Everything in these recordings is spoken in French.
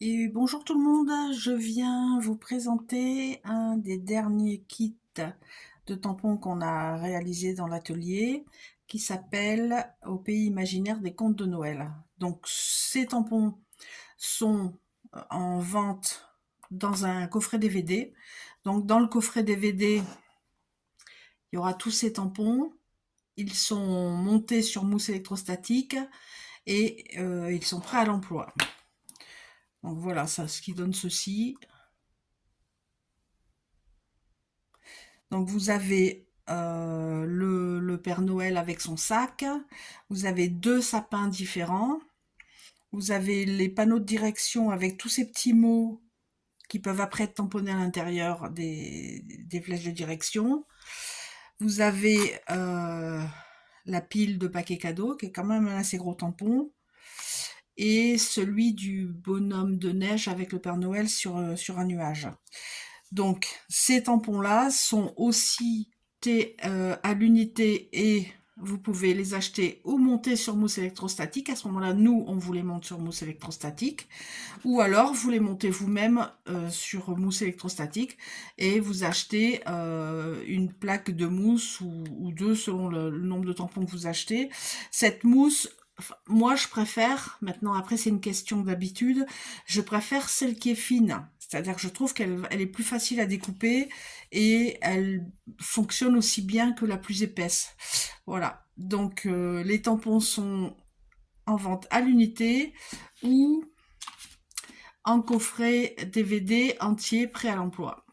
Et bonjour tout le monde, je viens vous présenter un des derniers kits de tampons qu'on a réalisé dans l'atelier qui s'appelle Au pays imaginaire des contes de Noël. Donc ces tampons sont en vente dans un coffret DVD. Donc dans le coffret DVD, il y aura tous ces tampons. Ils sont montés sur mousse électrostatique et ils sont prêts à l'emploi. Donc voilà, ça, ce qui donne ceci. Donc vous avez le Père Noël avec son sac, vous avez deux sapins différents, vous avez les panneaux de direction avec tous ces petits mots qui peuvent après être tamponnés à l'intérieur des flèches de direction. Vous avez la pile de paquets cadeaux qui est quand même un assez gros tampon et celui du bonhomme de neige avec le Père Noël sur un nuage. Donc, ces tampons-là sont aussi à l'unité et vous pouvez les acheter ou monter sur mousse électrostatique. À ce moment-là, nous, on vous les monte sur mousse électrostatique. Ou alors, vous les montez vous-même sur mousse électrostatique et vous achetez une plaque de mousse ou deux selon le nombre de tampons que vous achetez. Cette mousse, moi, je préfère, maintenant après c'est une question d'habitude, je préfère celle qui est fine. C'est-à-dire que je trouve qu'elle est plus facile à découper et elle fonctionne aussi bien que la plus épaisse. Voilà. Donc les tampons sont en vente à l'unité ou en coffret DVD entier prêt à l'emploi.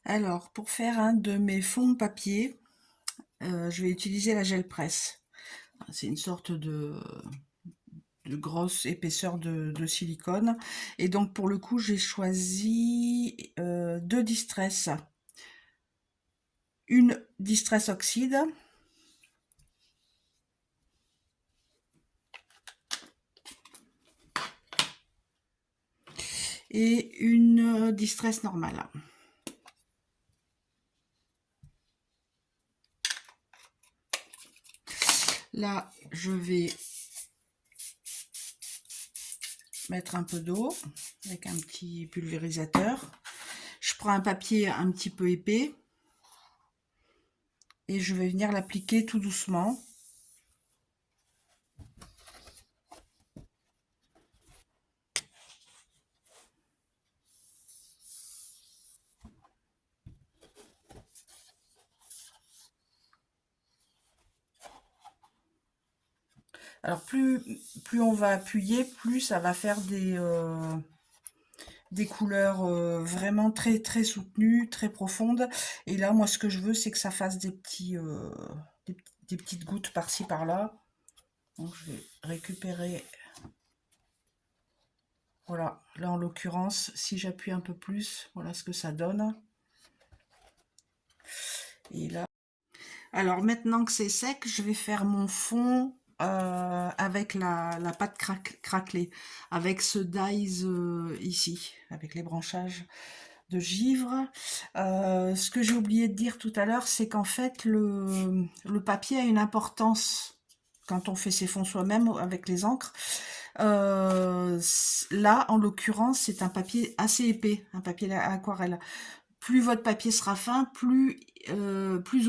Alors, pour faire un de mes fonds de papier, je vais utiliser la gel presse. C'est une sorte de grosse épaisseur de silicone. Et donc pour le coup, j'ai choisi deux Distress. Une Distress Oxyde et une Distress normale. Là, je vais mettre un peu d'eau avec un petit pulvérisateur. Je prends un papier un petit peu épais et je vais venir l'appliquer tout doucement. Alors plus on va appuyer, plus ça va faire des couleurs vraiment très très soutenues, très profondes. Et là, moi, ce que je veux, c'est que ça fasse des petites gouttes par-ci par-là. Donc, je vais récupérer. Voilà, là en l'occurrence, si j'appuie un peu plus, voilà ce que ça donne. Et là, alors maintenant que c'est sec, je vais faire mon fond avec la pâte craquelée, avec ce dies ici, avec les branchages de givre. Ce que j'ai oublié de dire tout à l'heure, c'est qu'en fait, le papier a une importance quand on fait ses fonds soi-même avec les encres. Là, en l'occurrence, c'est un papier assez épais, un papier aquarelle. Plus votre papier sera fin, plus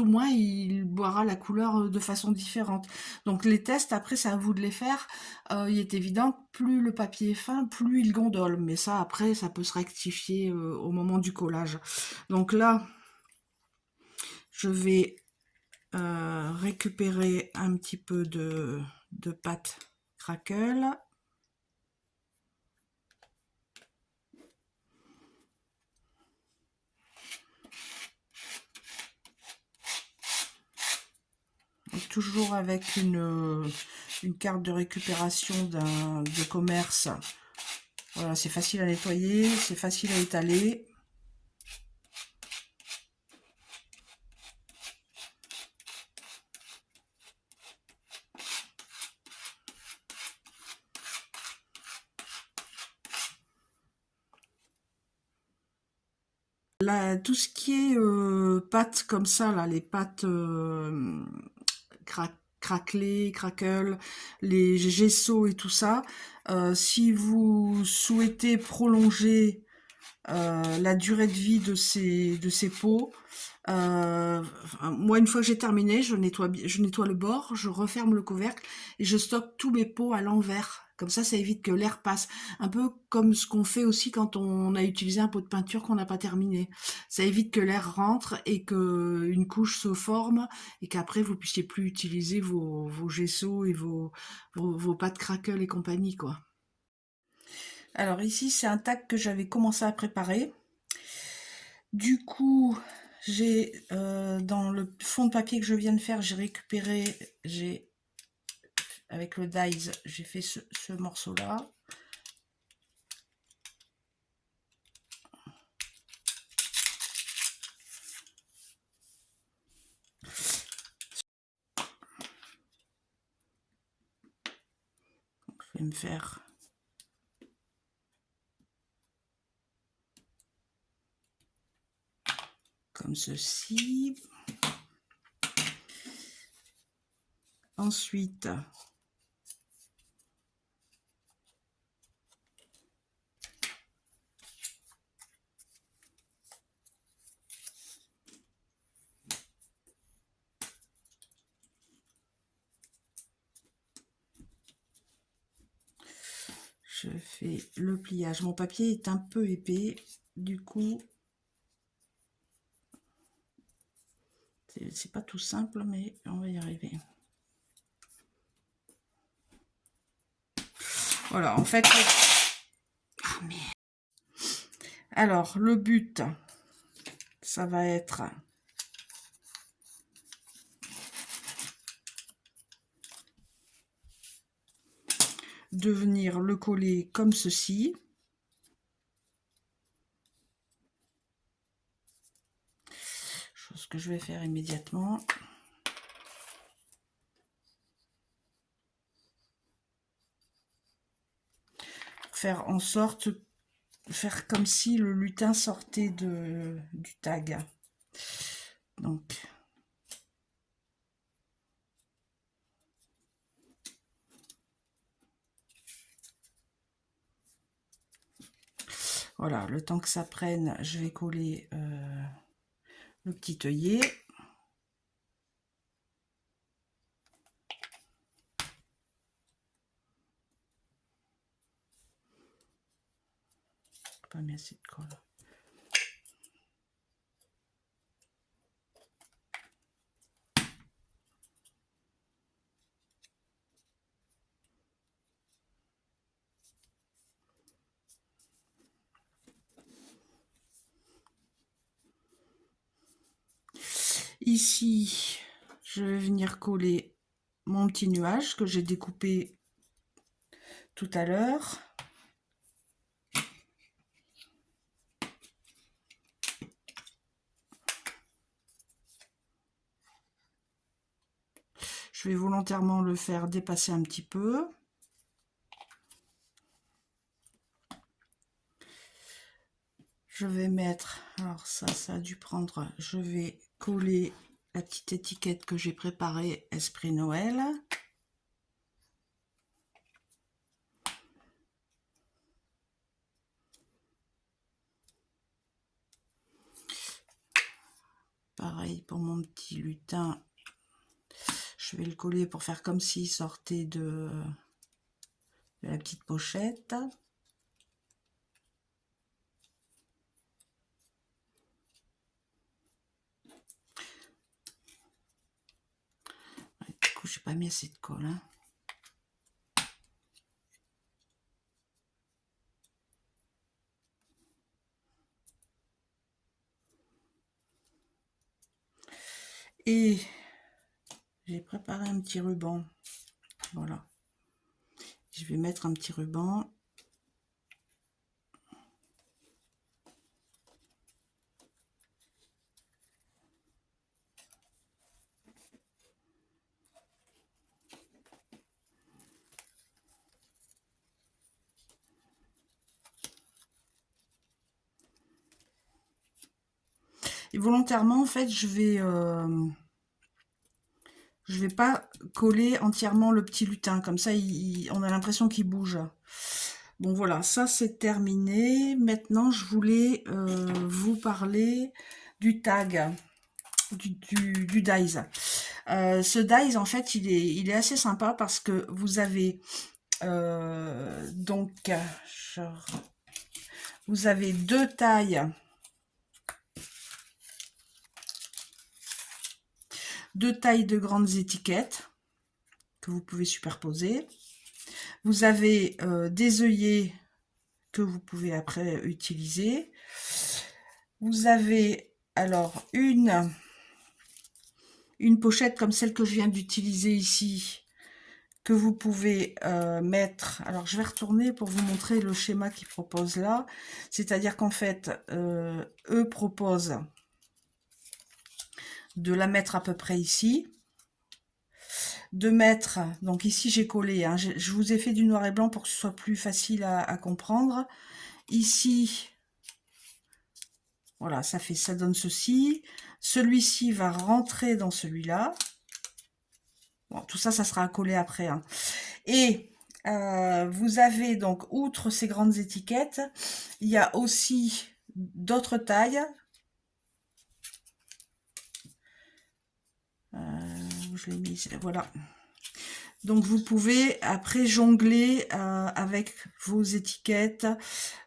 ou moins il boira la couleur de façon différente. Donc les tests, après, c'est à vous de les faire. Il est évident que plus le papier est fin, plus il gondole. Mais ça, après, ça peut se rectifier au moment du collage. Donc là, je vais récupérer un petit peu de pâte crackle. Toujours avec une carte de récupération de commerce. Voilà, c'est facile à nettoyer, c'est facile à étaler. Là, tout ce qui est pâtes comme ça, là, les pâtes craquelés, craquels, les gesso et tout ça. Si vous souhaitez prolonger la durée de vie de ces pots, moi, une fois que j'ai terminé, je nettoie le bord, je referme le couvercle et je stocke tous mes pots à l'envers. Comme ça évite que l'air passe. Un peu comme ce qu'on fait aussi quand on a utilisé un pot de peinture qu'on n'a pas terminé. Ça évite que l'air rentre et que une couche se forme et qu'après vous puissiez plus utiliser vos gessos et vos pâtes crackle et compagnie, quoi. Alors ici, c'est un tac que j'avais commencé à préparer. Du coup, j'ai dans le fond de papier que je viens de faire, avec le dies, j'ai fait ce morceau-là. Je vais me faire comme ceci. Ensuite, je fais le pliage. Mon papier est un peu épais, du coup, c'est pas tout simple, mais on va y arriver. Voilà, en fait... Ah, merde. Alors, le but, ça va être... de venir le coller comme ceci. Chose que je vais faire immédiatement. Faire en sorte, faire comme si le lutin sortait du tag. Donc, voilà, le temps que ça prenne, je vais coller le petit œillet. Pas mis assez de colle. Ici, je vais venir coller mon petit nuage que j'ai découpé tout à l'heure. Je vais volontairement le faire dépasser un petit peu. Je vais mettre, alors ça a dû prendre, je vais coller la petite étiquette que j'ai préparée, Esprit Noël. Pareil pour mon petit lutin, je vais le coller pour faire comme s'il sortait de la petite pochette. Du coup, j'ai pas mis assez de colle, hein. Et j'ai préparé un petit ruban. Voilà. Je vais mettre un petit ruban. Et volontairement, en fait, je vais Je vais pas coller entièrement le petit lutin, comme ça on a l'impression qu'il bouge. Bon voilà, ça c'est terminé. Maintenant je voulais vous parler du tag, du dies. Ce dies en fait il est assez sympa parce que vous avez donc vous avez deux tailles de grandes étiquettes que vous pouvez superposer. Vous avez des œillets que vous pouvez après utiliser. Vous avez alors une pochette comme celle que je viens d'utiliser ici, que vous pouvez mettre. Alors je vais retourner pour vous montrer le schéma qu'ils proposent là. C'est-à-dire qu'en fait, eux proposent de la mettre à peu près ici. De mettre, donc ici j'ai collé, hein, je vous ai fait du noir et blanc pour que ce soit plus facile à comprendre. Ici, voilà, ça donne ceci. Celui-ci va rentrer dans celui-là. Bon, tout ça, ça sera à coller après, hein. Et vous avez donc, outre ces grandes étiquettes, il y a aussi d'autres tailles. Je l'ai mis, voilà. Donc vous pouvez après jongler avec vos étiquettes,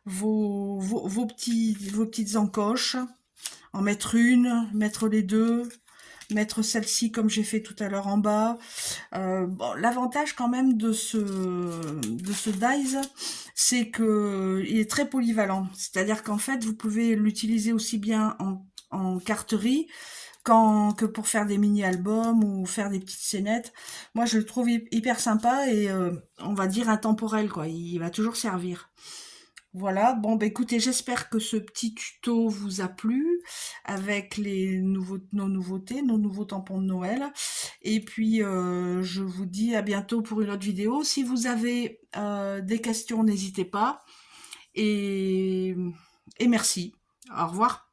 vos petites encoches, en mettre une, mettre les deux, mettre celle-ci comme j'ai fait tout à l'heure en bas. Bon, l'avantage quand même de ce dies, c'est que il est très polyvalent. C'est-à-dire qu'en fait, vous pouvez l'utiliser aussi bien en carterie que pour faire des mini-albums ou faire des petites scénettes. Moi, je le trouve hyper sympa et on va dire intemporel, quoi. Il va toujours servir. Voilà, bon bah écoutez, j'espère que ce petit tuto vous a plu avec nos nouveautés, nos nouveaux tampons de Noël. Et puis je vous dis à bientôt pour une autre vidéo. Si vous avez des questions, n'hésitez pas. Et merci. Au revoir.